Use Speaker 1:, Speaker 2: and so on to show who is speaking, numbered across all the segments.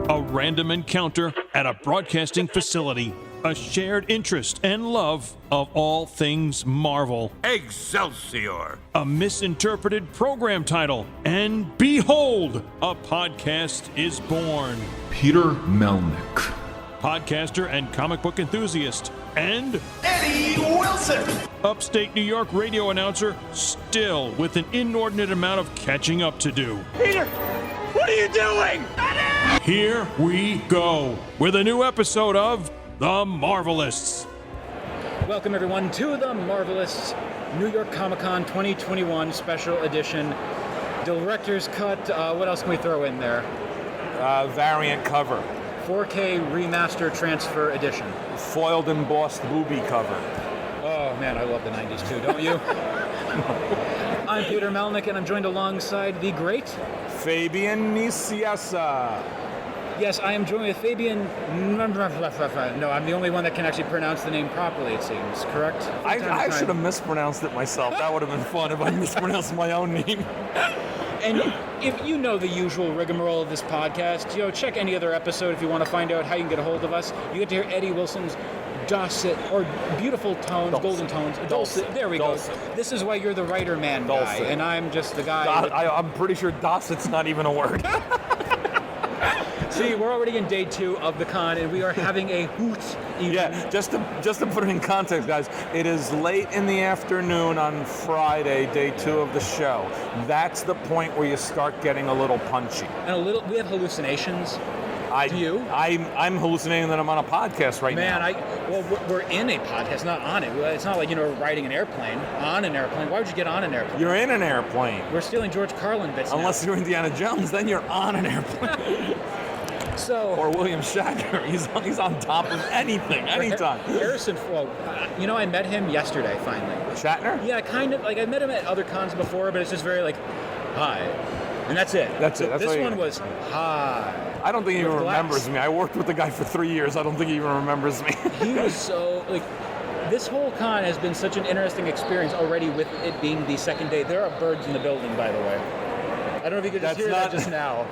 Speaker 1: A random encounter at a broadcasting facility. A shared interest and love of all things Marvel.
Speaker 2: Excelsior!
Speaker 1: A misinterpreted program title. And behold, a podcast is born.
Speaker 3: Peter Melnick.
Speaker 1: Podcaster and comic book enthusiast. And
Speaker 4: Eddie Wilson!
Speaker 1: Upstate New York radio announcer, still with an inordinate amount of catching up to do.
Speaker 4: Peter, what are you doing? Eddie!
Speaker 1: Here we go with a new episode of The Marvelists.
Speaker 5: Welcome everyone to The Marvelists, New York Comic Con 2021 special edition. Director's cut, what else can we throw in there?
Speaker 6: Variant cover.
Speaker 5: 4K remaster transfer edition.
Speaker 6: Foiled embossed booby cover.
Speaker 5: Oh man, I love the 90s too, don't you? I'm Peter Melnick and I'm joined alongside the great
Speaker 6: Fabian Nicieza.
Speaker 5: Yes, I am joined with Fabian. No, I'm the only one that can actually pronounce the name properly, it seems, correct?
Speaker 6: I should have mispronounced it myself. That would have been fun if I mispronounced my own name.
Speaker 5: And if you know the usual rigmarole of this podcast, check any other episode if you want to find out how you can get a hold of us. You get to hear Eddie Wilson's dulcet, or beautiful tones,
Speaker 6: Dulcet.
Speaker 5: Golden tones. Dulcet. There we
Speaker 6: Dulcet.
Speaker 5: go. This is why you're the writer man guy,
Speaker 6: Dulcet.
Speaker 5: and I'm just the guy.
Speaker 6: I'm pretty sure Dosset's not even a word.
Speaker 5: See, we're already in day 2 of the con, and we are having a hoot evening.
Speaker 6: Yeah, just to put it in context, guys, it is late in the afternoon on Friday, day 2 of the show. That's the point where you start getting a little punchy.
Speaker 5: And we have hallucinations. Do you?
Speaker 6: I'm hallucinating that I'm on a podcast right now.
Speaker 5: Man, we're in a podcast, not on it. It's not like, riding an airplane, on an airplane. Why would you get on an airplane?
Speaker 6: You're in an airplane.
Speaker 5: We're stealing George Carlin bits
Speaker 6: Unless you're Indiana Jones, then you're on an airplane.
Speaker 5: So,
Speaker 6: or William Shatner. He's on top of anything, anytime.
Speaker 5: Harrison, I met him yesterday, finally.
Speaker 6: Shatner?
Speaker 5: Yeah, kind of. Like, I met him at other cons before, but it's just very like, hi. And that's it.
Speaker 6: That's it.
Speaker 5: This one was, hi.
Speaker 6: I don't think he even
Speaker 5: Glass.
Speaker 6: remembers me. I worked with the guy for 3 years. I don't think he even remembers me.
Speaker 5: He was so, this whole con has been such an interesting experience already with it being the second day. There are birds in the building, by the way. I don't know if you could just hear that just now.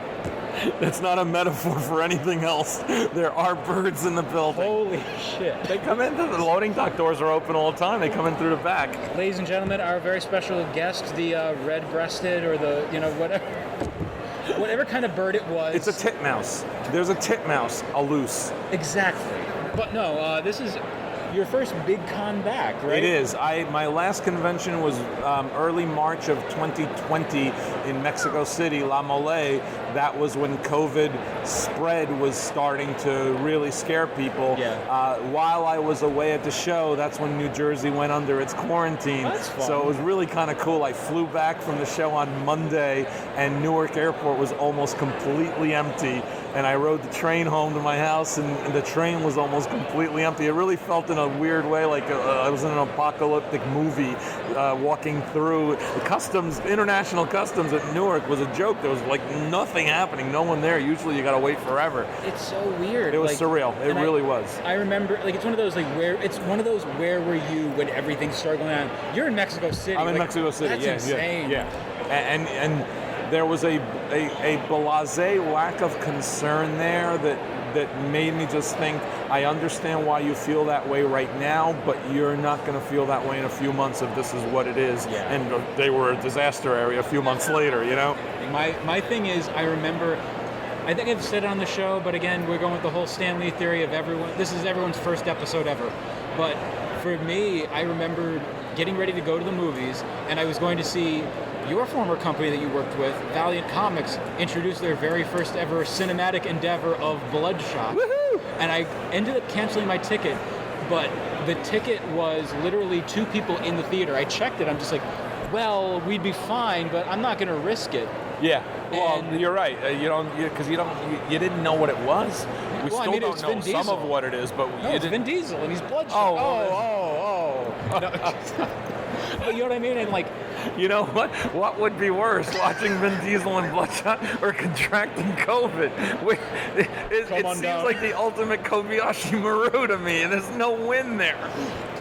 Speaker 6: That's not a metaphor for anything else. There are birds in the building.
Speaker 5: Holy shit.
Speaker 6: They come in, the loading dock doors are open all the time. They come in through the back.
Speaker 5: Ladies and gentlemen, our very special guest, the red-breasted or the, whatever kind of bird it was.
Speaker 6: It's a titmouse. There's a titmouse, a loose.
Speaker 5: Exactly. But no, this is your first big con back, right?
Speaker 6: It is. My last convention was early March of 2020 in Mexico City, La Mole. That was when COVID spread was starting to really scare people.
Speaker 5: Yeah.
Speaker 6: While I was away at the show, that's when New Jersey went under its quarantine.
Speaker 5: That's fun.
Speaker 6: So it was really kind of cool. I flew back from the show on Monday, and Newark Airport was almost completely empty. And I rode the train home to my house, and the train was almost completely empty. It really felt in a weird way like I was in an apocalyptic movie walking through. The international customs at Newark was a joke. There was nothing happening, no one there. Usually you gotta wait forever.
Speaker 5: It's so weird.
Speaker 6: It was surreal. It really was.
Speaker 5: I remember, it's one of those where were you when everything started going on? You're in Mexico City.
Speaker 6: I'm in Mexico City.
Speaker 5: That's insane.
Speaker 6: Yeah. And there was a blasé lack of concern there that made me just think, I understand why you feel that way right now, but you're not going to feel that way in a few months if this is what it is.
Speaker 5: Yeah.
Speaker 6: And they were a disaster area a few months later,
Speaker 5: My thing is, I remember, I think I've said it on the show, but again, we're going with the whole Stan Lee theory of this is everyone's first episode ever. But for me, I remember getting ready to go to the movies, and I was going to see your former company that you worked with, Valiant Comics, introduce their very first ever cinematic endeavor of Bloodshot.
Speaker 6: Woohoo!
Speaker 5: And I ended up canceling my ticket, but the ticket was literally 2 people in the theater. I checked it, I'm just like, well, we'd be fine, but I'm not going to risk it.
Speaker 6: Yeah, well, you're right. Because you didn't know what it was. We still don't know some of what it is, but
Speaker 5: it's Vin Diesel, and he's Bloodshot.
Speaker 6: Oh.
Speaker 5: you know what I mean? And like,
Speaker 6: You know what? What would be worse, watching Vin Diesel in Bloodshot or contracting COVID? It seems
Speaker 5: down.
Speaker 6: like the ultimate Kobayashi Maru to me. There's no win there.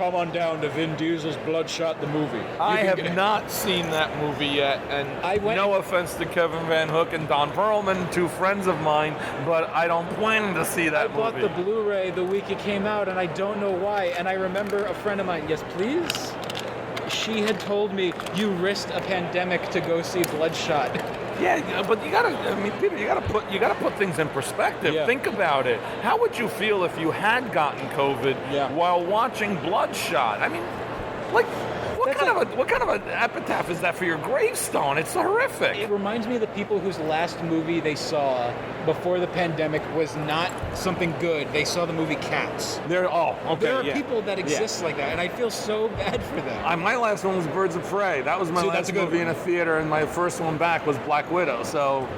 Speaker 5: come on down to Vin Diesel's Bloodshot the movie.
Speaker 6: I have not seen that movie yet, and no offense to Kevin Van Hook and Don Perlman, two friends of mine, but I don't plan to see that movie.
Speaker 5: I bought the Blu-ray the week it came out, and I don't know why. And I remember a friend of mine, yes please? She had told me, you risked a pandemic to go see Bloodshot.
Speaker 6: Yeah, but you gotta. I mean, Peter, you gotta put things in perspective.
Speaker 5: Yeah.
Speaker 6: Think about it. How would you feel if you had gotten COVID while watching Bloodshot? I mean, like, what kind of an epitaph is that for your gravestone? It's horrific.
Speaker 5: It reminds me of the people whose last movie they saw before the pandemic was not something good. They saw the movie Cats. There are people that exist like that, and I feel so bad for them.
Speaker 6: My last one was Birds of Prey. That was my last movie in a theater, and my first one back was Black Widow. So,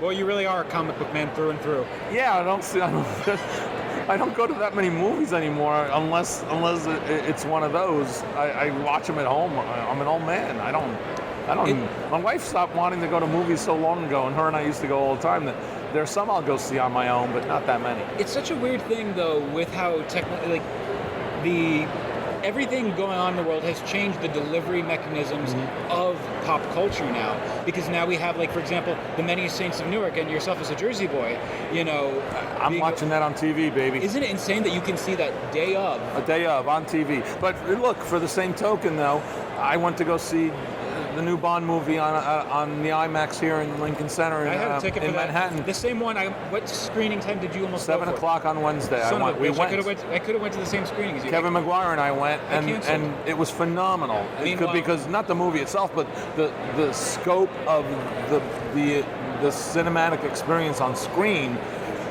Speaker 5: well, you really are a comic book man through and through.
Speaker 6: Yeah, I don't go to that many movies anymore unless it's one of those. I watch them at home. I'm an old man. My wife stopped wanting to go to movies so long ago, and her and I used to go all the time. That there's some I'll go see on my own, but not that many.
Speaker 5: It's such a weird thing, though, with how everything going on in the world has changed the delivery mechanisms of pop culture now. Because now we have, like, for example, The Many Saints of Newark, and yourself as a Jersey boy, you know.
Speaker 6: I'm watching that on TV, baby.
Speaker 5: Isn't it insane that you can see that day of?
Speaker 6: A day of, on TV. But look, for the same token, though, I went to go see the new Bond movie on the IMAX here in Lincoln Center
Speaker 5: I had a ticket for
Speaker 6: Manhattan.
Speaker 5: The same one. What screening time did you almost
Speaker 6: 7
Speaker 5: go for?
Speaker 6: o'clock on Wednesday.
Speaker 5: Son of a bitch,
Speaker 6: went.
Speaker 5: I could have went to the same screening as you.
Speaker 6: Kevin McGuire and I went, and it was phenomenal. Because not the movie itself, but the scope of the cinematic experience on screen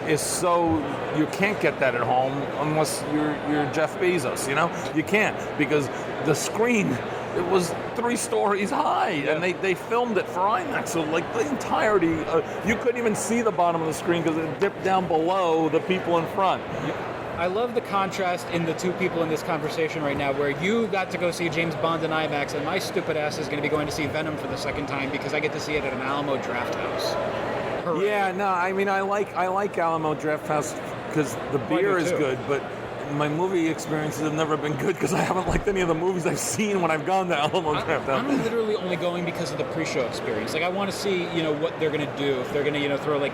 Speaker 6: is so you can't get that at home unless you're Jeff Bezos. You know, you can't, because the screen. It was 3 stories high, and they filmed it for IMAX. So, like, the entirety, you couldn't even see the bottom of the screen because it dipped down below the people in front.
Speaker 5: I love the contrast in the two people in this conversation right now, where you got to go see James Bond in IMAX, and my stupid ass is going to be going to see Venom for the second time because I get to see it at an Alamo Drafthouse. Hooray.
Speaker 6: Yeah, no, I mean, I like Alamo Drafthouse because the beer is good, but my movie experiences have never been good because I haven't liked any of the movies I've seen when I've gone to Alamo Drafthouse.
Speaker 5: I'm literally only going because of the pre-show experience. Like, I want to see, you know, what they're going to do. If they're going to, you know, throw, like,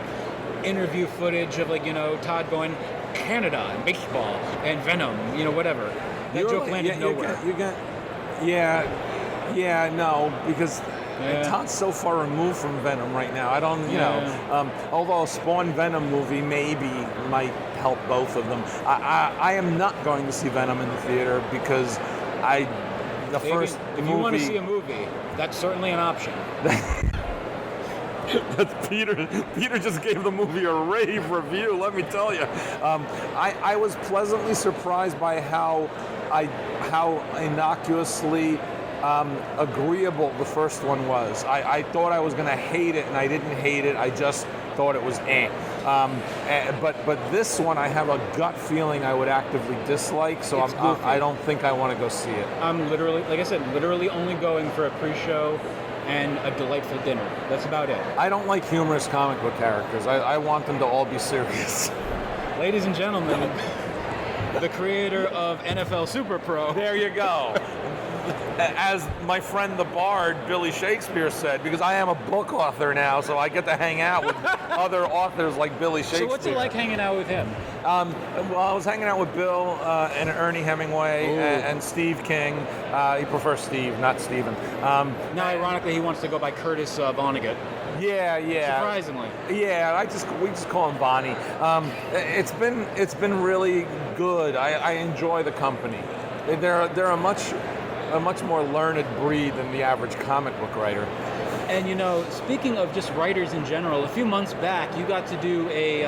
Speaker 5: interview footage of, like, you know, Todd going Canada and baseball and Venom, you know, whatever. That joke landed nowhere.
Speaker 6: No, because Todd's so far removed from Venom right now. I don't, you know, although a Spawn Venom movie maybe might help both of them. I am not going to see Venom in the theater because
Speaker 5: if you want to see a movie, that's certainly an option.
Speaker 6: That's Peter. Peter just gave the movie a rave review. Let me tell you, I was pleasantly surprised by how innocuously agreeable the first one was. I thought I was going to hate it, and I didn't hate it. I just thought it was but this one I have a gut feeling I would actively dislike, so I don't think I want to go see it.
Speaker 5: I'm literally, like I said, only going for a pre-show and a delightful dinner. That's about it.
Speaker 6: I don't like humorous comic book characters. I want them to all be serious.
Speaker 5: Ladies and gentlemen, the creator of NFL Super Pro.
Speaker 6: There you go. As my friend the Bard, Billy Shakespeare, said, because I am a book author now, so I get to hang out with other authors like Billy Shakespeare.
Speaker 5: So what's it like hanging out with him?
Speaker 6: Well, I was hanging out with Bill and Ernie Hemingway and Steve King. He prefers Steve, not Steven.
Speaker 5: Now, ironically, he wants to go by Curtis Vonnegut.
Speaker 6: Yeah.
Speaker 5: Surprisingly.
Speaker 6: Yeah, we just call him Bonnie. It's been really good. I enjoy the company. They're a much more learned breed than the average comic book writer.
Speaker 5: And, you know, speaking of just writers in general, a few months back you got to do a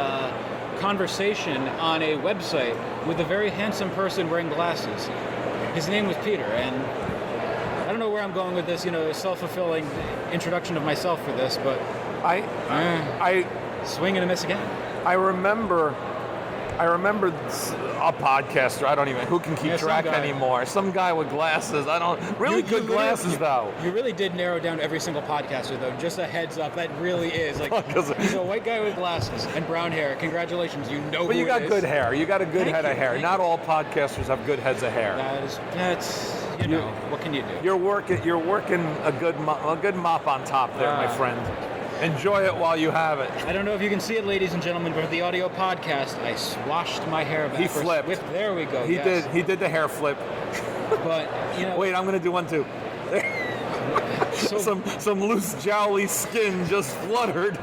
Speaker 5: conversation on a website with a very handsome person wearing glasses. His name was Peter, and I don't know where I'm going with this, you know, a self-fulfilling introduction of myself for this, but
Speaker 6: I
Speaker 5: swing and a miss again.
Speaker 6: I remember I remember a podcaster. I don't even. Who can keep track anymore? Some guy with glasses. I don't. Really good glasses though.
Speaker 5: You really did narrow down every single podcaster though. Just a heads up. That really is like he's a white guy with glasses and brown hair. Congratulations, you know.
Speaker 6: But
Speaker 5: who
Speaker 6: you got
Speaker 5: it is.
Speaker 6: good hair. You got a good head of hair. Not all podcasters have good heads of hair.
Speaker 5: That's you know what can you do?
Speaker 6: You're working a good mop on top there, my friend. Enjoy it while you have it.
Speaker 5: I don't know if you can see it, ladies and gentlemen, but for the audio podcast, I swashed my hair back.
Speaker 6: He flipped.
Speaker 5: There we go.
Speaker 6: He did the hair flip.
Speaker 5: But you know.
Speaker 6: Wait, I'm gonna do one too. Some loose jowly skin just fluttered.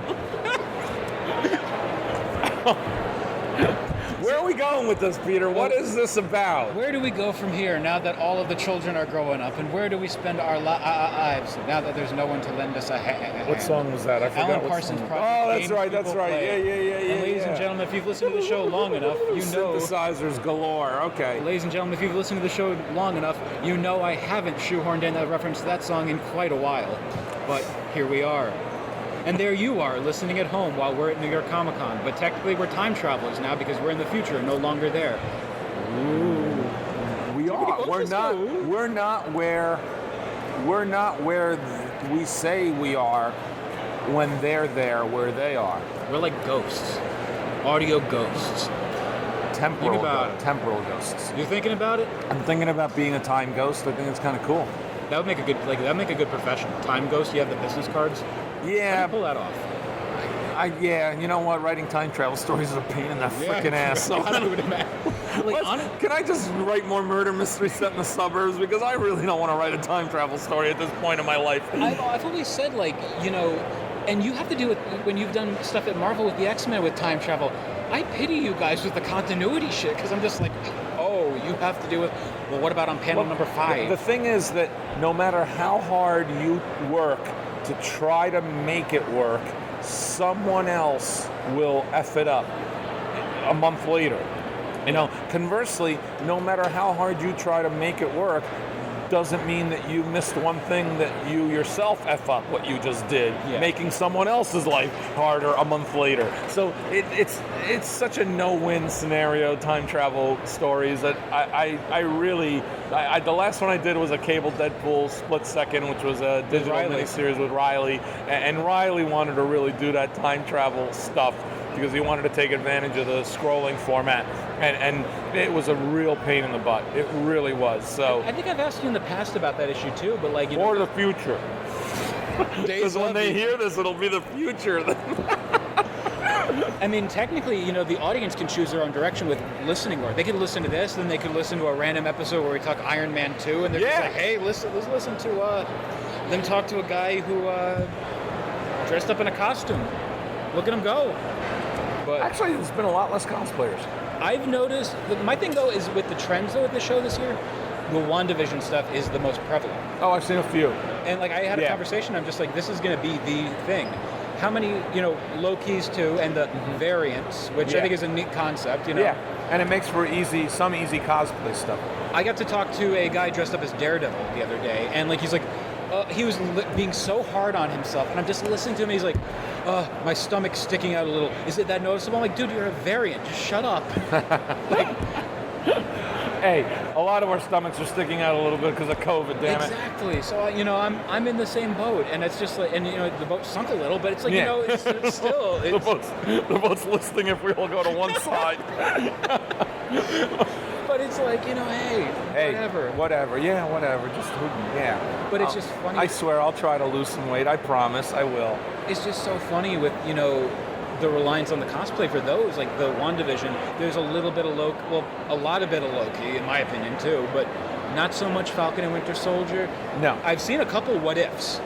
Speaker 6: Where are we going with this, Peter? What is this about?
Speaker 5: Where do we go from here now that all of the children are growing up? And where do we spend our lives now that there's no one to lend us a hand?
Speaker 6: What song was that? I forgot.
Speaker 5: Alan Parsons Project.
Speaker 6: Oh, that's right. That's right. Yeah.
Speaker 5: And ladies and gentlemen, if you've listened to the show long enough, you know.
Speaker 6: Synthesizers galore. Okay.
Speaker 5: Ladies and gentlemen, if you've listened to the show long enough, you know I haven't shoehorned in that reference to that song in quite a while. But here we are. And there you are, listening at home while we're at New York Comic Con. But technically, we're time travelers now because we're in the future, no longer there.
Speaker 6: Ooh. We are. We're not where we say we are when they're there where they are.
Speaker 5: We're like ghosts, audio ghosts.
Speaker 6: Temporal ghosts.
Speaker 5: You're thinking about it?
Speaker 6: I'm thinking about being a time ghost. I think it's kind of cool.
Speaker 5: That would make a good profession. Time ghost. You have the business cards.
Speaker 6: Yeah.
Speaker 5: How do you pull that off?
Speaker 6: You know what? Writing time travel stories is a pain in the freaking ass. So
Speaker 5: I would imagine.
Speaker 6: Can I just write more murder mysteries set in the suburbs? Because I really don't want to write a time travel story at this point in my life.
Speaker 5: I've always said, and you have to do it when you've done stuff at Marvel with the X-Men with time travel. I pity you guys with the continuity shit because I'm just like, oh, you have to do it. Well, what about on panel number 5?
Speaker 6: The thing is that no matter how hard you work to try to make it work, someone else will F it up a month later. Conversely, no matter how hard you try to make it work, doesn't mean that you missed one thing that you yourself F up what you just did, making someone else's life harder a month later. So it's such a no-win scenario, time travel stories, that I really the last one I did was a cable Deadpool split second, which was a digital miniseries with Riley, and Riley wanted to really do that time travel stuff because he wanted to take advantage of the scrolling format, and it was a real pain in the butt. It really was. So
Speaker 5: I think I've asked you in the past about that issue too, but
Speaker 6: or the future. Because when they hear this, it'll be the future.
Speaker 5: I mean, technically, the audience can choose their own direction with listening more. They could listen to this, then they could listen to a random episode where we talk Iron Man 2, and they're just like, hey, let's listen to them talk to a guy who dressed up in a costume. Look at him go. But
Speaker 6: actually, there's been a lot less cosplayers.
Speaker 5: I've noticed. My thing, though, is with the trends, though, at the show this year, the WandaVision stuff is the most prevalent.
Speaker 6: Oh, I've seen a few.
Speaker 5: And, I had a conversation. I'm just like, this is going to be the thing. How many, Loki's, too, and the variants, which I think is a neat concept, Yeah,
Speaker 6: and it makes for some easy cosplay stuff.
Speaker 5: I got to talk to a guy dressed up as Daredevil the other day, and, he's like, he was being so hard on himself, and I'm just listening to him, he's like, my stomach's sticking out a little. Is it that noticeable? I'm like, dude, you're a variant. Just shut up.
Speaker 6: Hey, a lot of our stomachs are sticking out a little bit because of COVID, damn it.
Speaker 5: Exactly. So, I'm in the same boat, and it's just like, and, the boat sunk a little, but it's like, it's still...
Speaker 6: the boat's listing if we all go to one side.
Speaker 5: But it's like, hey,
Speaker 6: whatever. Yeah, whatever. Just,
Speaker 5: But it's just funny.
Speaker 6: I swear I'll try to lose some weight. I promise I will.
Speaker 5: It's just so funny with, the reliance on the cosplay for those, like the WandaVision. There's a little bit of Loki, a lot of Loki, in my opinion, too, but not so much Falcon and Winter Soldier.
Speaker 6: No.
Speaker 5: I've seen a couple what-ifs.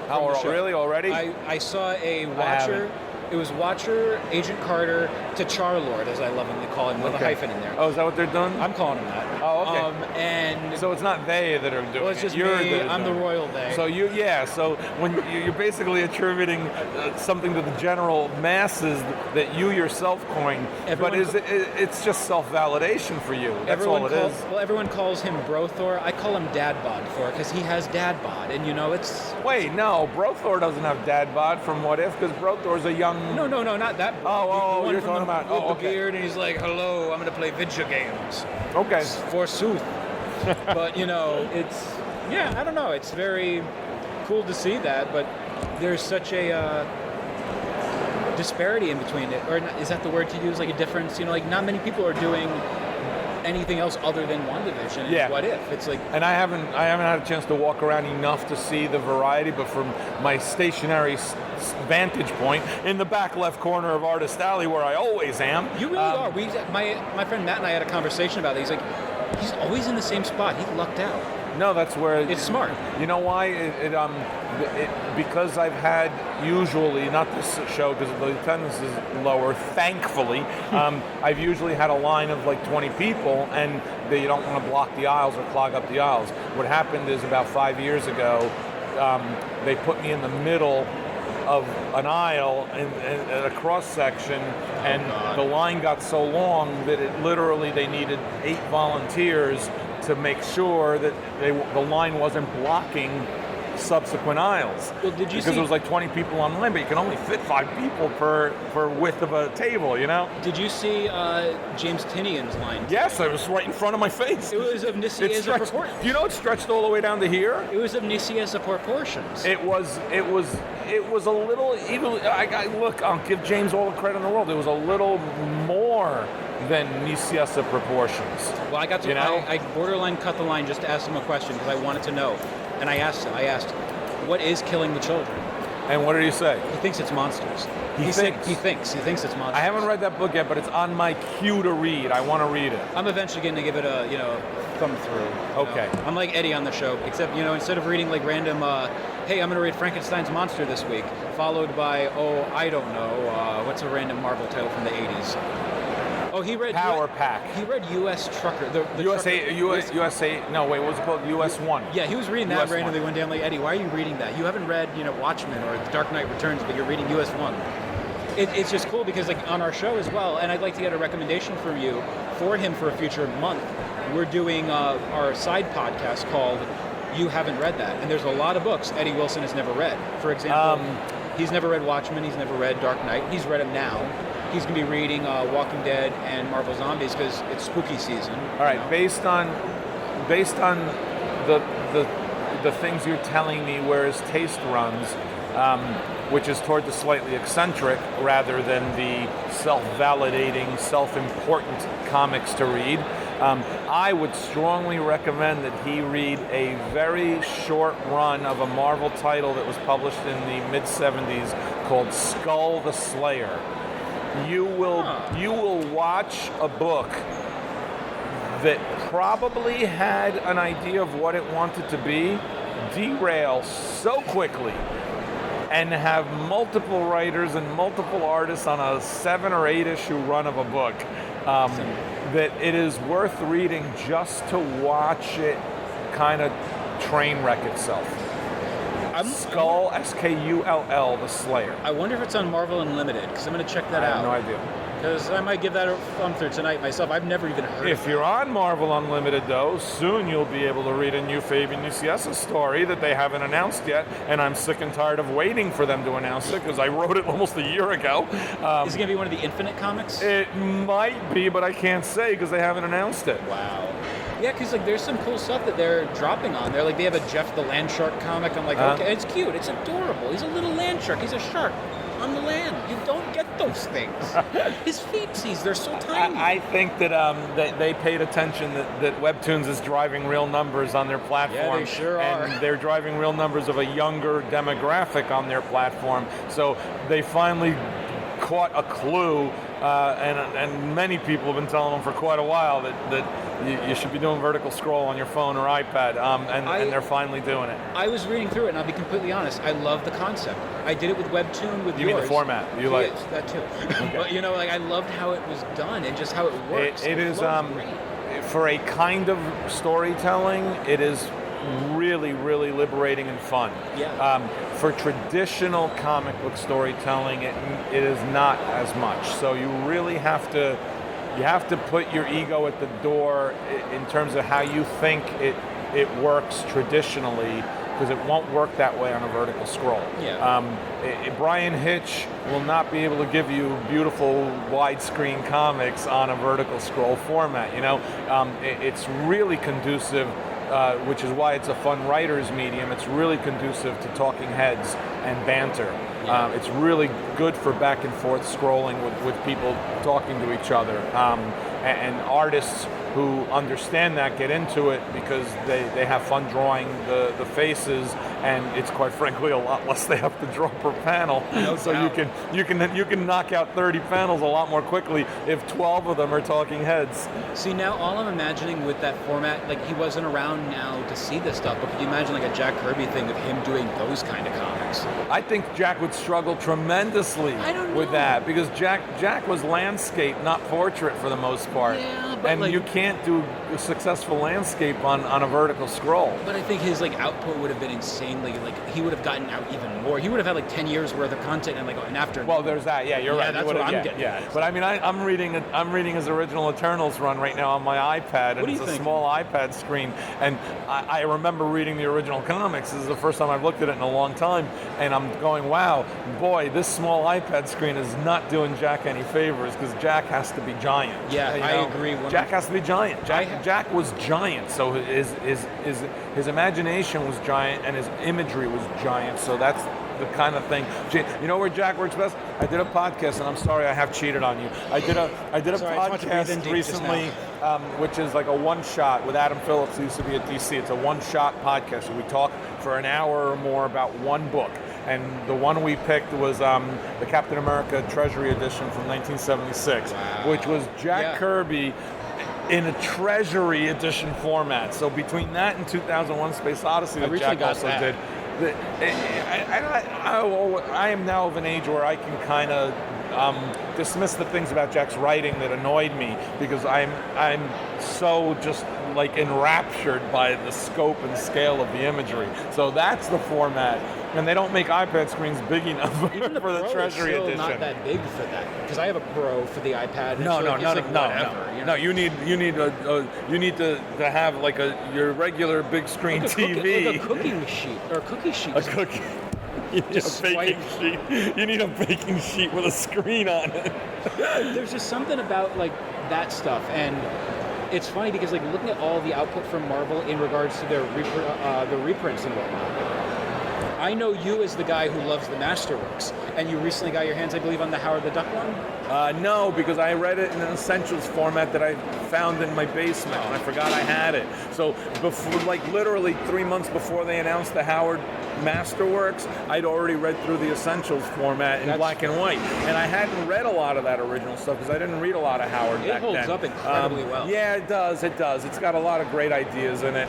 Speaker 6: Oh, really? Already?
Speaker 5: I saw a Watcher. It was Watcher, Agent Carter, T'Char-Lord, as I lovingly call him, with a hyphen in there.
Speaker 6: Oh, is that what they're doing?
Speaker 5: I'm calling him that.
Speaker 6: Oh, okay.
Speaker 5: And
Speaker 6: so it's not they that are doing it.
Speaker 5: Well, it's just me. I'm the royal they.
Speaker 6: So so when you're basically attributing something to the general masses that you yourself coined, but it's just self-validation for you. That's all it is.
Speaker 5: Well, everyone calls him Bro-Thor. I call him Dad Bod Thor because he has Dad Bod, and it's...
Speaker 6: Wait, no, Bro-Thor doesn't have Dad Bod from What If, because Bro-Thor's a young
Speaker 5: No, not that book.
Speaker 6: Oh,
Speaker 5: The one
Speaker 6: you're
Speaker 5: from
Speaker 6: talking about-
Speaker 5: with
Speaker 6: oh,
Speaker 5: the
Speaker 6: okay.
Speaker 5: beard, and he's like, "Hello, I'm gonna play video games."
Speaker 6: Okay.
Speaker 5: Forsooth. But I don't know. It's very cool to see that, but there's such a disparity in between it, or is that the word to use? Like a difference? Like not many people are doing anything else other than WandaVision and
Speaker 6: Yeah.
Speaker 5: What If. It's like,
Speaker 6: And I haven't had a chance to walk around enough to see the variety, but from my stationary vantage point in the back left corner of Artist Alley, where I always am.
Speaker 5: you really are. My friend Matt and I had a conversation about it. He's like, he's always in the same spot. He lucked out.
Speaker 6: No, that's where
Speaker 5: It's smart.
Speaker 6: You know why? Because I've had usually, not this show because the attendance is lower, thankfully. I've usually had a line of like 20 people, and you don't want to block the aisles or clog up the aisles. What happened is about 5 years ago, they put me in the middle of an aisle in a cross section, and the line got so long that they needed 8 volunteers to make sure that the line wasn't blocking subsequent aisles.
Speaker 5: Well, did you
Speaker 6: because
Speaker 5: see-
Speaker 6: it was like 20 people on line, but you can only fit 5 people per width of a table,
Speaker 5: Did you see James Tinian's line?
Speaker 6: Yes, it was right in front of my face.
Speaker 5: It was of Nicieza proportions.
Speaker 6: Do you know it stretched all the way down to here?
Speaker 5: It was of Nicieza proportions.
Speaker 6: It was a little, even, look, I'll give James all the credit in the world. It was a little more than Nicieza proportions.
Speaker 5: Well, I got to, I borderline cut the line just to ask him a question because I wanted to know. And I asked, what is killing the children?
Speaker 6: And what did he say?
Speaker 5: He thinks it's monsters.
Speaker 6: He thinks
Speaker 5: it's monsters.
Speaker 6: I haven't read that book yet, but it's on my queue to read. I want to read it.
Speaker 5: I'm eventually going to give it a, thumb through.
Speaker 6: Okay.
Speaker 5: I'm like Eddie on the show, except, instead of reading like random, hey, I'm going to read Frankenstein's Monster this week, followed by, I don't know, what's a random Marvel title from the 80s? Oh, he read
Speaker 6: Power Pack.
Speaker 5: He read U.S. Trucker. The
Speaker 6: USA. No, wait. What was it called? US One.
Speaker 5: Yeah, he was reading that
Speaker 6: US
Speaker 5: randomly
Speaker 6: One.
Speaker 5: one day. I'm like, Eddie, why are you reading that? You haven't read, Watchmen or The Dark Knight Returns, but you're reading US One. It's just cool because, like, on our show as well, and I'd like to get a recommendation from you for him for a future month. We're doing our side podcast called You Haven't Read That, and there's a lot of books Eddie Wilson has never read. For example, he's never read Watchmen. He's never read Dark Knight. He's read them now. He's going to be reading Walking Dead and Marvel Zombies because it's spooky season.
Speaker 6: All right, based on the things you're telling me, where his taste runs, which is toward the slightly eccentric rather than the self-validating, self-important comics to read, I would strongly recommend that he read a very short run of a Marvel title that was published in the mid-'70s called Skull the Slayer. You will watch a book that probably had an idea of what it wanted to be, derail so quickly, and have multiple writers and multiple artists on a 7 or 8 issue run of a book, that it is worth reading just to watch it kind of train wreck itself. Skull, Skull, the Slayer.
Speaker 5: I wonder if it's on Marvel Unlimited, because I'm going to check that out.
Speaker 6: I have no idea.
Speaker 5: Because I might give that a thumb through tonight myself. I've never even heard
Speaker 6: If
Speaker 5: of
Speaker 6: you're on Marvel Unlimited, though, soon you'll be able to read a new Fabian Nicieza story that they haven't announced yet, and I'm sick and tired of waiting for them to announce it, because I wrote it almost a year ago.
Speaker 5: Is it going to be one of the Infinite comics?
Speaker 6: It might be, but I can't say because they haven't announced it.
Speaker 5: Wow. Yeah, because there's some cool stuff that they're dropping on there. Like they have a Jeff the Land Shark comic. I'm like, okay, it's cute. It's adorable. He's a little land shark. He's a shark on the land. You don't get those things. His feetsies, they're so tiny.
Speaker 6: I think that they paid attention that Webtoons is driving real numbers on their platform.
Speaker 5: Yeah, they sure are.
Speaker 6: And they're driving real numbers of a younger demographic on their platform. So they finally caught a clue, and many people have been telling them for quite a while that you should be doing vertical scroll on your phone or iPad, and they're finally doing it.
Speaker 5: I was reading through it, and I'll be completely honest, I love the concept. I did it with Webtoon with
Speaker 6: You
Speaker 5: yours.
Speaker 6: mean the format? You like
Speaker 5: yes, that too. But I loved how it was done and just how it works.
Speaker 6: It is
Speaker 5: great.
Speaker 6: for a kind of storytelling, it is really, really liberating and fun.
Speaker 5: Yeah.
Speaker 6: For traditional comic book storytelling, it is not as much. So you really have to put your ego at the door in terms of how you think it works traditionally because it won't work that way on a vertical scroll.
Speaker 5: Yeah.
Speaker 6: Brian Hitch will not be able to give you beautiful widescreen comics on a vertical scroll format. It's really conducive, which is why it's a fun writer's medium. It's really conducive to talking heads and banter.
Speaker 5: Yeah.
Speaker 6: It's really good for back and forth scrolling with people talking to each other. And artists who understand that get into it because they have fun drawing the faces, and it's quite frankly a lot less they have to draw per panel.
Speaker 5: No
Speaker 6: so
Speaker 5: doubt.
Speaker 6: you can knock out 30 panels a lot more quickly if 12 of them are talking heads.
Speaker 5: See, now all I'm imagining with that format, like he wasn't around now to see this stuff, but could you imagine like a Jack Kirby thing of him doing those kind of comics?
Speaker 6: I think Jack would struggle tremendously with that, because Jack was landscape, not portrait for the most part.
Speaker 5: Yeah, but
Speaker 6: and you can't do a successful landscape on a vertical scroll.
Speaker 5: But I think his like output would have been insanely, like he would have gotten out even more. He would have had like 10 years worth of content and after.
Speaker 6: Well, there's that. Yeah, you're right.
Speaker 5: That's what I'm getting.
Speaker 6: Yeah, but I mean, I'm reading his original Eternals run right now on my iPad, and it's a small iPad screen. And I remember reading the original comics. This is the first time I've looked at it in a long time, and I'm going, wow, boy, this small iPad screen is not doing Jack any favors, because Jack has to be giant.
Speaker 5: Yeah, I agree.
Speaker 6: Jack has to be giant. Jack was giant, so his imagination was giant, and his imagery was giant. So that's the kind of thing. You know where Jack works best? I did a podcast, and I'm sorry I have cheated on you. I did a podcast recently, which is like a one-shot with Adam Phillips, who used to be at DC. It's a one-shot podcast, where we talk for an hour or more about one book. And the one we picked was the Captain America Treasury Edition from 1976, which was Jack Kirby in a Treasury Edition format. So between that and 2001: Space Odyssey, that Jack also did. I am now of an age where I can kind of dismiss the things about Jack's writing that annoyed me, because I'm so just like enraptured by the scope and scale of the imagery. So that's the format. And they don't make iPad screens big enough for the Treasury Edition.
Speaker 5: Not that big for that, because I have a Pro for the iPad.
Speaker 6: No. You need to have like your regular big screen TV.
Speaker 5: Like a cooking sheet or a cookie sheet.
Speaker 6: A cookie. You need a baking sheet with a screen on it.
Speaker 5: There's just something about like that stuff, and it's funny because like looking at all the output from Marvel in regards to their reprints and whatnot. I know you as the guy who loves the Masterworks, and you recently got your hands, I believe, on the Howard the Duck one?
Speaker 6: No, because I read it in an Essentials format that I found in my basement, and I forgot I had it. So before, like literally 3 months before they announced the Howard Masterworks, I'd already read through the Essentials format in black and white. And I hadn't read a lot of that original stuff, because I didn't read a lot of Howard back then.
Speaker 5: It holds up incredibly well.
Speaker 6: Yeah, it does. It's got a lot of great ideas in it.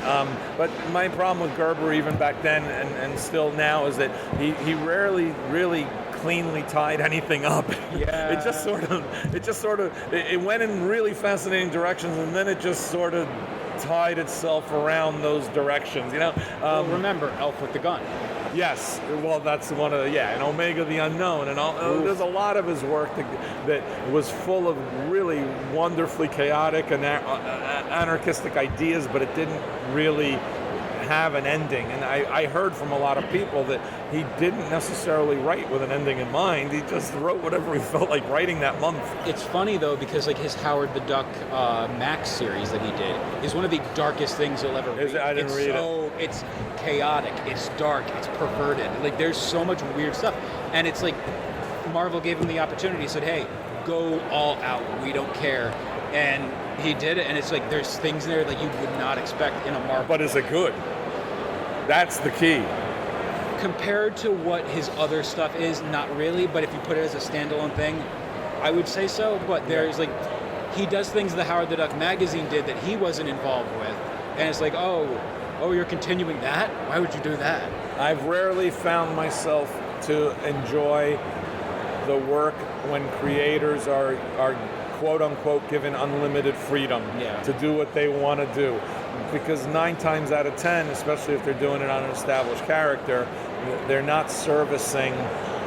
Speaker 6: But my problem with Gerber, even back then and still now, is that he rarely really cleanly tied anything up.
Speaker 5: Yeah.
Speaker 6: It went in really fascinating directions, and then it just sort of tied itself around those directions,
Speaker 5: Well, remember Elf with the Gun.
Speaker 6: Yes, well, that's one of and Omega the Unknown, and all. There's a lot of his work that was full of really wonderfully chaotic and anarchistic ideas, but it didn't really have an ending. And I heard from a lot of people that he didn't necessarily write with an ending in mind. He just wrote whatever he felt like writing that month.
Speaker 5: It's funny though, because like his Howard the Duck Max series that he did is one of the darkest things you'll ever read.
Speaker 6: I didn't read it.
Speaker 5: It's chaotic, it's dark, it's perverted. Like there's so much weird stuff, and it's like Marvel gave him the opportunity, said, "Hey, go all out. We don't care." And he did it, and it's like there's things there that you would not expect in a Marvel.
Speaker 6: But is it good? That's the key.
Speaker 5: Compared to what his other stuff is, not really, but if you put it as a standalone thing, I would say so. But there's like, he does things the Howard the Duck magazine did that he wasn't involved with. And it's like, oh, you're continuing that? Why would you do that?
Speaker 6: I've rarely found myself to enjoy the work when creators are quote unquote given unlimited freedom to do what they want to do. Because 9 times out of 10, especially if they're doing it on an established character, they're not servicing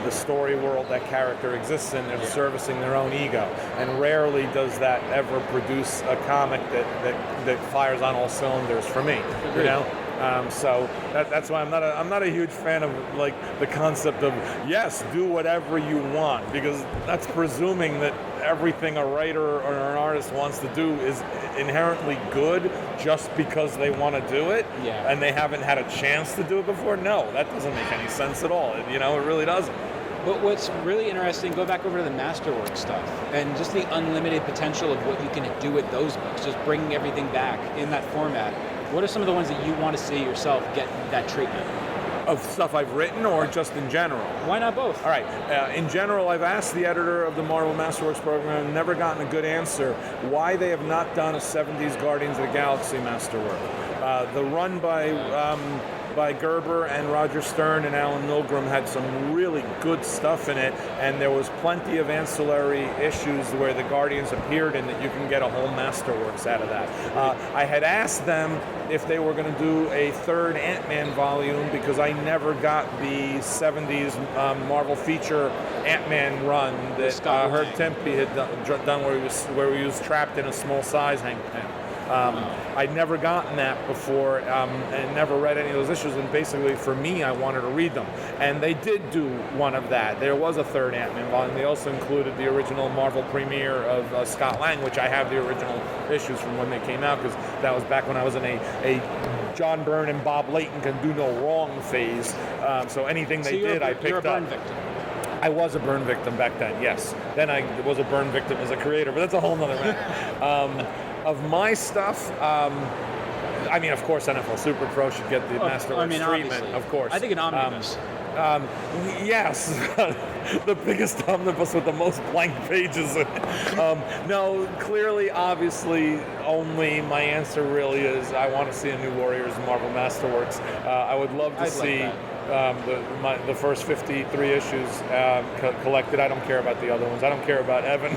Speaker 6: the story world that character exists in. They're servicing their own ego. And rarely does that ever produce a comic that fires on all cylinders for me.
Speaker 5: Agreed.
Speaker 6: So that's why I'm not a huge fan of like the concept of yes, do whatever you want, because that's presuming that everything a writer or an artist wants to do is inherently good just because they want to do it, and they haven't had a chance to do it before. No, that doesn't make any sense at all. It really doesn't.
Speaker 5: But what's really interesting, go back over to the Masterwork stuff and just the unlimited potential of what you can do with those books, just bringing everything back in that format. What are some of the ones that you want to see yourself get that treatment?
Speaker 6: Of stuff I've written or just in general?
Speaker 5: Why not both?
Speaker 6: All right. In general, I've asked the editor of the Marvel Masterworks program, and never gotten a good answer, why they have not done a 70s Guardians of the Galaxy Masterwork. The run by Gerber and Roger Stern and Alan Milgram had some really good stuff in it, and there was plenty of ancillary issues where the Guardians appeared in that you can get a whole Masterworks out of that. I had asked them if they were going to do a third Ant-Man volume, because I never got the 70s Marvel feature Ant-Man run that Herb Tempe had done where he was trapped in a small size Hank Pym. I'd never gotten that before and never read any of those issues, and basically for me I wanted to read them, and they did do one of that. There was a third Ant-Man volume. They also included the original Marvel premiere of Scott Lang, which I have the original issues from when they came out, because that was back when I was in a John Byrne and Bob Layton can do no wrong phase, so anything they did I picked up.
Speaker 5: You're a Byrne victim.
Speaker 6: I was a Byrne victim back then, yes. Then I was a Byrne victim as a creator, but that's a whole nother matter. Of my stuff, I mean, of course, NFL Super Pro should get the Masterworks treatment,
Speaker 5: obviously.
Speaker 6: Of course.
Speaker 5: I think an omnibus.
Speaker 6: Yes, the biggest omnibus with the most blank pages in it. No, clearly, obviously, only my answer really is I want to see a New Warriors Marvel Masterworks. I would love to see the first 53 issues collected. I don't care about the other ones. I don't care about Evan.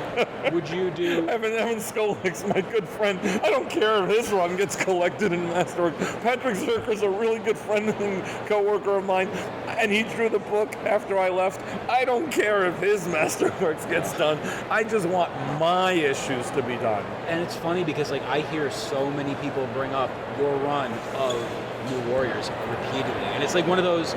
Speaker 5: Would you do...
Speaker 6: Evan Skolik's my good friend. I don't care if his run gets collected in Masterwork. Patrick Zirker's a really good friend and co-worker of mine, and he drew the book after I left. I don't care if his Masterworks gets done. I just want my issues to be done.
Speaker 5: And it's funny because like I hear so many people bring up your run of New Warriors repeatedly, and it's like one of those.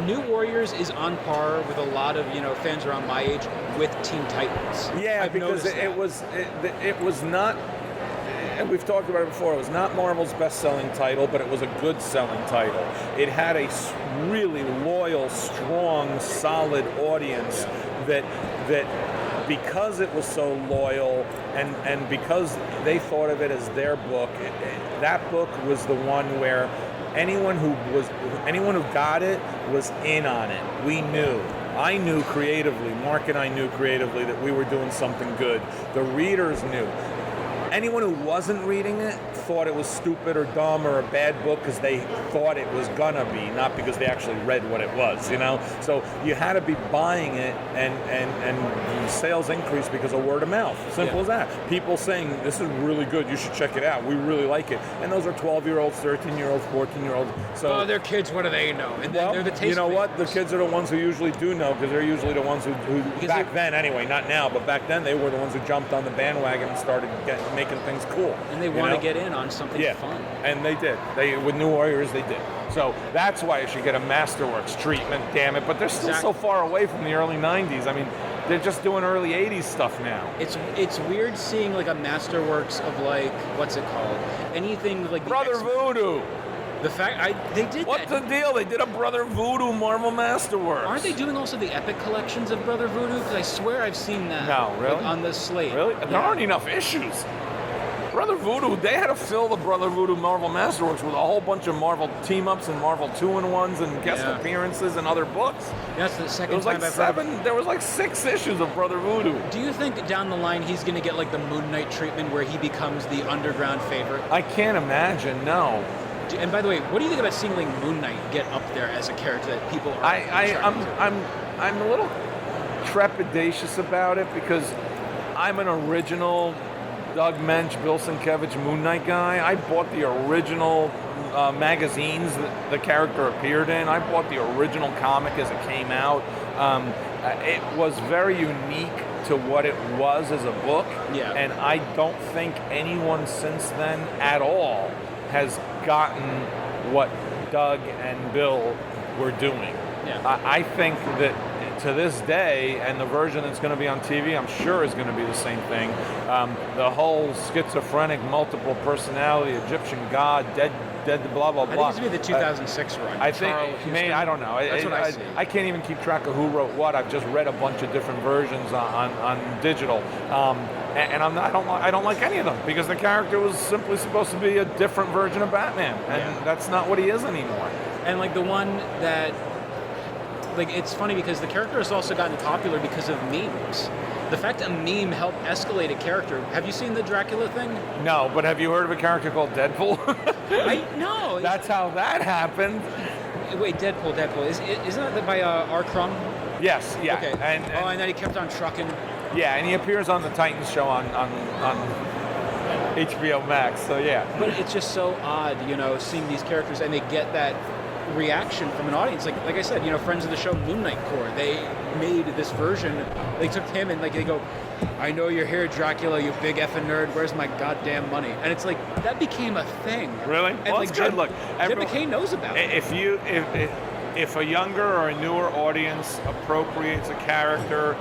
Speaker 5: New Warriors is on par with a lot of fans around my age with Teen Titans.
Speaker 6: Yeah, because it was not. And we've talked about it before. It was not Marvel's best-selling title, but it was a good-selling title. It had a really loyal, strong, solid audience that because it was so loyal and because they thought of it as their book, that book was the one where anyone who got it was in on it. We knew. I knew creatively, Mark and I knew creatively that we were doing something good. The readers knew. Anyone who wasn't reading it thought it was stupid or dumb or a bad book because they thought it was gonna be, not because they actually read what it was, So you had to be buying it, and sales increased because of word of mouth. Simple as that. People saying, this is really good, you should check it out, we really like it. And those are 12-year-olds, 13-year-olds, 14-year-olds. So
Speaker 5: they're kids, what do they know? And then they're the taste
Speaker 6: you know
Speaker 5: makers.
Speaker 6: what? The kids are the ones who usually do know, because they're usually the ones who back then anyway, not now, but back then they were the ones who jumped on the bandwagon and started making things cool.
Speaker 5: And they want to get in on something fun.
Speaker 6: And they did. With New Warriors, they did. So that's why it should get a Masterworks treatment, damn it. But they're still so far away from the early 90s. I mean, they're just doing early 80s stuff now.
Speaker 5: It's weird seeing like a Masterworks of like, what's it called? Anything like
Speaker 6: Brother Voodoo.
Speaker 5: The fact they did
Speaker 6: What's the deal? They did a Brother Voodoo Marvel Masterworks.
Speaker 5: Aren't they doing also the Epic collections of Brother Voodoo? Because I swear I've seen that.
Speaker 6: No, really?
Speaker 5: Like, on the slate.
Speaker 6: Really? There aren't enough issues. Brother Voodoo, they had to fill the Brother Voodoo Marvel Masterworks with a whole bunch of Marvel team-ups and Marvel 2-in-1s and guest appearances and other books.
Speaker 5: That's the second time I've
Speaker 6: heard. There was like 6 issues of Brother Voodoo.
Speaker 5: Do you think down the line he's going to get like the Moon Knight treatment where he becomes the underground favorite?
Speaker 6: I can't imagine, no.
Speaker 5: And by the way, what do you think about seeing like Moon Knight get up there as a character that people are
Speaker 6: I'm a little trepidatious about it because I'm an original Doug Mensch, Bill Sienkiewicz Moon Knight guy. I bought the original magazines that the character appeared in. I bought the original comic as it came out. It was very unique to what it was as a book, and I don't think anyone since then at all has gotten what Doug and Bill were doing.
Speaker 5: Yeah.
Speaker 6: I think that to this day, and the version that's going to be on TV, I'm sure is going to be the same thing. The whole schizophrenic, multiple personality, Egyptian god, dead, blah blah blah.
Speaker 5: I think it's going to be the 2006 run.
Speaker 6: I think, I don't know.
Speaker 5: That's what I see.
Speaker 6: I can't even keep track of who wrote what. I've just read a bunch of different versions on digital, and I don't like any of them because the character was simply supposed to be a different version of Batman, and that's not what he is anymore.
Speaker 5: And like the one that. Like, it's funny because the character has also gotten popular because of memes. The fact a meme helped escalate a character. Have you seen the Dracula thing?
Speaker 6: No, but have you heard of a character called Deadpool?
Speaker 5: No.
Speaker 6: That's how that happened.
Speaker 5: Wait, Deadpool. Isn't that by R. Crumb?
Speaker 6: Yes, yeah.
Speaker 5: Okay. And then he kept on trucking.
Speaker 6: Yeah, and he appears on the Titans show on HBO Max, so yeah.
Speaker 5: But it's just so odd, seeing these characters and they get that reaction from an audience. Like I said, friends of the show, Moon Knight Corps, they made this version. They took him and they go, "I know you're here, Dracula, you big effing nerd. Where's my goddamn money?" And it's like that became a thing.
Speaker 6: Really?
Speaker 5: And
Speaker 6: well,
Speaker 5: like
Speaker 6: it's good. Look,
Speaker 5: Jim McKay knows about it.
Speaker 6: If a younger or a newer audience appropriates a character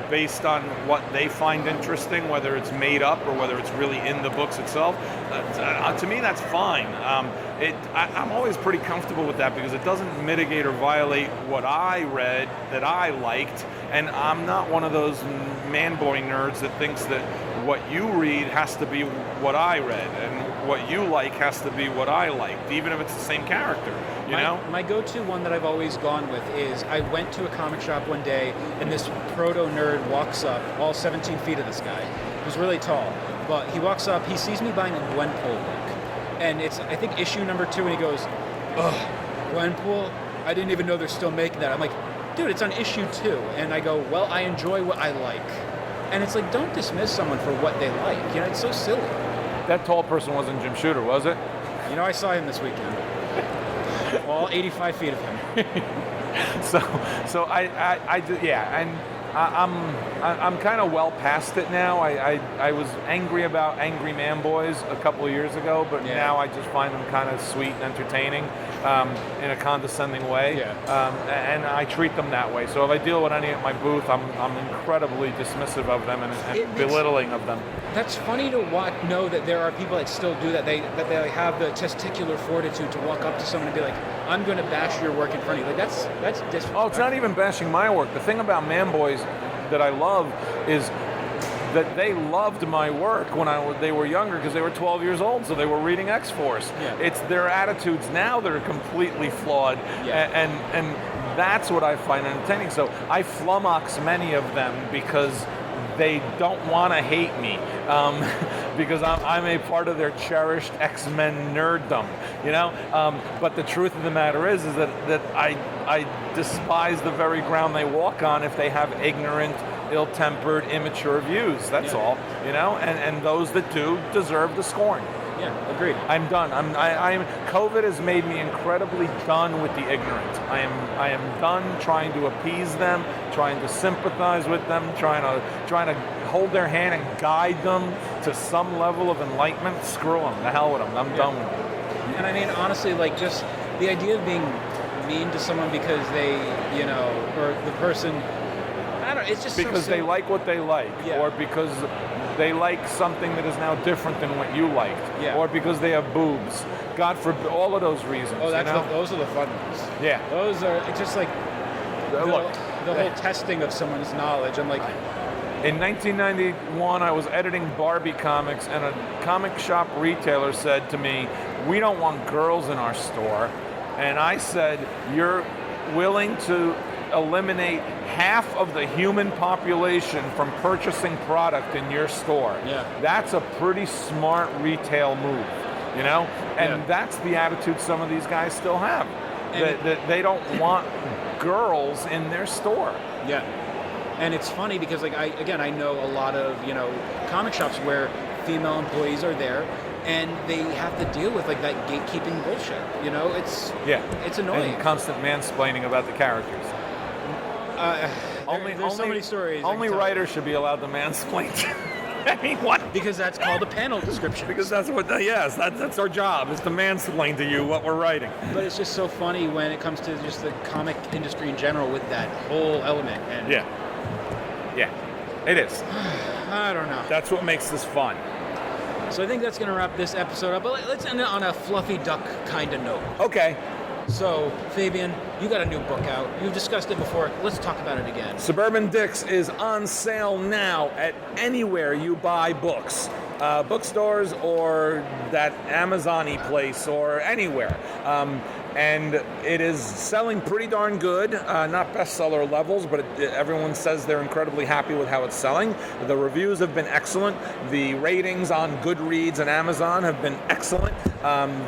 Speaker 6: based on what they find interesting, whether it's made up or whether it's really in the books itself, to me that's fine. I'm always pretty comfortable with that because it doesn't mitigate or violate what I read that I liked, and I'm not one of those man-boy nerds that thinks that what you read has to be what I read, and what you like has to be what I liked, even if it's the same character, you know?
Speaker 5: My go-to one that I've always gone with is I went to a comic shop one day, and this proto-nerd walks up, all 17 feet of this guy. He was really tall, but he walks up, he sees me buying a Gwenpool book, and it's, I think, issue number 2, and he goes, "Ugh, Gwenpool? I didn't even know they're still making that." I'm like, "Dude, it's on issue 2." And I go, "Well, I enjoy what I like." And it's like, don't dismiss someone for what they like. It's so silly.
Speaker 6: That tall person wasn't Jim Shooter, was it?
Speaker 5: I saw him this weekend. All 85 feet of him.
Speaker 6: So I do, yeah, and I'm kind of well past it now. I was angry about Angry Man Boys a couple of years ago, but now I just find them kind of sweet and entertaining in a condescending way.
Speaker 5: Yeah.
Speaker 6: And I treat them that way. So if I deal with any at my booth, I'm incredibly dismissive of them and belittling of them.
Speaker 5: That's funny to know that there are people that still do that. They have the testicular fortitude to walk up to someone and be like, "I'm going to bash your work in front of you." Like that's disrespectful.
Speaker 6: Oh, it's not even bashing my work. The thing about Man Boys that I love is that they loved my work when they were younger because they were 12 years old, so they were reading X-Force.
Speaker 5: Yeah.
Speaker 6: It's their attitudes now that are completely flawed,
Speaker 5: Yeah.
Speaker 6: and that's what I find entertaining. So I flummox many of them because they don't want to hate me because I'm a part of their cherished X-Men nerddom, But the truth of the matter is that I despise the very ground they walk on if they have ignorant, ill-tempered, immature views. That's all, And those that do deserve the scorn.
Speaker 5: Yeah, agreed.
Speaker 6: I'm done. COVID has made me incredibly done with the ignorant. I am done trying to appease them, trying to sympathize with them, trying to hold their hand and guide them to some level of enlightenment. Screw them. The hell with them. I'm done with them.
Speaker 5: And I mean, honestly, like just the idea of being mean to someone because they, or the person, I don't know, it's just
Speaker 6: because
Speaker 5: so
Speaker 6: they like what they like,
Speaker 5: Yeah.
Speaker 6: or because they like something that is now different than what you liked,
Speaker 5: Yeah.
Speaker 6: or because they have boobs. God forbid, all of those reasons.
Speaker 5: Oh, those are the fun ones.
Speaker 6: Yeah.
Speaker 5: Those are, it's just like the whole testing of someone's knowledge. I'm like,
Speaker 6: in 1991, I was editing Barbie comics, and a comic shop retailer said to me, "We don't want girls in our store." And I said, "You're willing to eliminate half of the human population from purchasing product in your store.
Speaker 5: Yeah.
Speaker 6: That's a pretty smart retail move, And that's the attitude some of these guys still have. That they don't want girls in their store.
Speaker 5: Yeah. And it's funny because, like, I know a lot of, comic shops where female employees are there and they have to deal with, like, that gatekeeping bullshit. It's annoying.
Speaker 6: And constant mansplaining about the characters.
Speaker 5: There's so many stories.
Speaker 6: Only writers should be allowed to mansplain. I mean, what?
Speaker 5: Because that's called a panel description.
Speaker 6: Because that's what, yes, that's our job, is to mansplain to you what we're writing.
Speaker 5: But it's just so funny when it comes to just the comic industry in general with that whole element. And
Speaker 6: Yeah, it is.
Speaker 5: I don't know.
Speaker 6: That's what makes this fun.
Speaker 5: So I think that's going to wrap this episode up. But let's end it on a fluffy duck kind of note.
Speaker 6: Okay.
Speaker 5: So, Fabian, you got a new book out. You've discussed it before. Let's talk about it again.
Speaker 6: Suburban Dicks is on sale now at anywhere you buy books. Bookstores or that Amazon-y place or anywhere. And it is selling pretty darn good. Not bestseller levels, but everyone says they're incredibly happy with how it's selling. The reviews have been excellent. The ratings on Goodreads and Amazon have been excellent.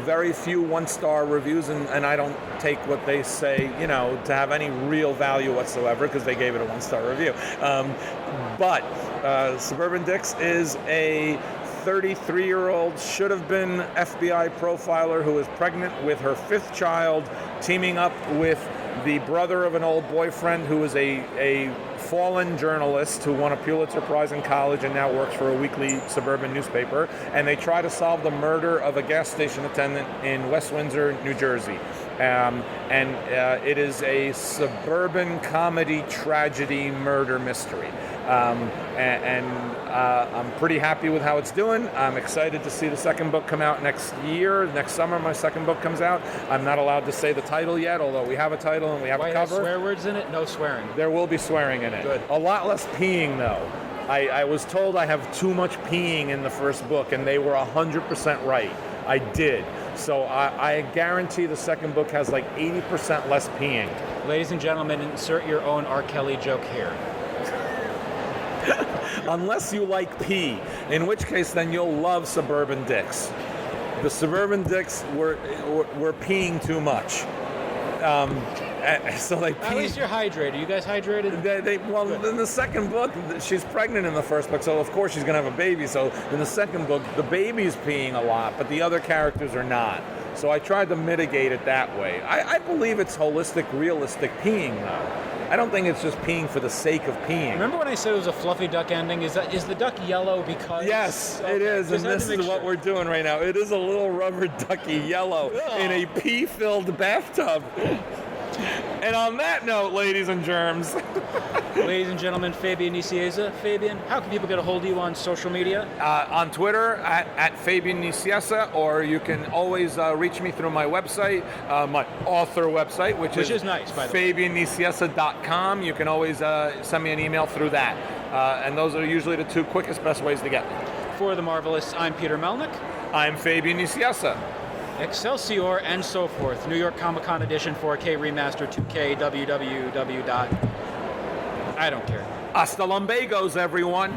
Speaker 6: Very few one-star reviews, and I don't take what they say, to have any real value whatsoever, because they gave it a one-star review. But Suburban Dicks is a 33-year-old should-have-been FBI profiler who is pregnant with her 5th child, teaming up with the brother of an old boyfriend who is a fallen journalist who won a Pulitzer Prize in college and now works for a weekly suburban newspaper, and they try to solve the murder of a gas station attendant in West Windsor, New Jersey. It is a suburban comedy tragedy murder mystery. I'm pretty happy with how it's doing. I'm excited to see the second book come out next year. Next summer, my second book comes out. I'm not allowed to say the title yet, although we have a title and we have a cover.
Speaker 5: Swear words in it? No swearing.
Speaker 6: There will be swearing in it.
Speaker 5: Good.
Speaker 6: A lot less peeing, though. I was told I have too much peeing in the first book, and they were 100% right. I did. So I guarantee the second book has like 80% less peeing.
Speaker 5: Ladies and gentlemen, insert your own R. Kelly joke here.
Speaker 6: Unless you like pee, in which case then you'll love Suburban Dicks. The Suburban Dicks were peeing too much. So they pee.
Speaker 5: At least you're hydrated. You guys hydrated?
Speaker 6: Well, in the second book, she's pregnant in the first book, so of course she's going to have a baby. So in the second book, the baby's peeing a lot, but the other characters are not. So I tried to mitigate it that way. I believe it's holistic, realistic peeing, though. I don't think it's just peeing for the sake of peeing.
Speaker 5: Remember when I said it was a fluffy duck ending? Is the duck yellow because...
Speaker 6: Yes, it is, and this is what we're doing right now. It is a little rubber ducky yellow in a pee-filled bathtub. And on that note, ladies and germs.
Speaker 5: Ladies and gentlemen, Fabian Nicieza. Fabian, how can people get a hold of you on social media?
Speaker 6: On Twitter, at Fabian Nicieza, or you can always reach me through my website, my author website, which is
Speaker 5: nice, by the way.
Speaker 6: FabianNicieza.com. You can always send me an email through that. And those are usually the two quickest, best ways to get me.
Speaker 5: For the Marvelists, I'm Peter Melnick.
Speaker 6: I'm Fabian Nicieza.
Speaker 5: Excelsior and so forth. New York Comic Con Edition 4K Remaster 2K www. I don't care.
Speaker 6: Hasta lumbagos, everyone.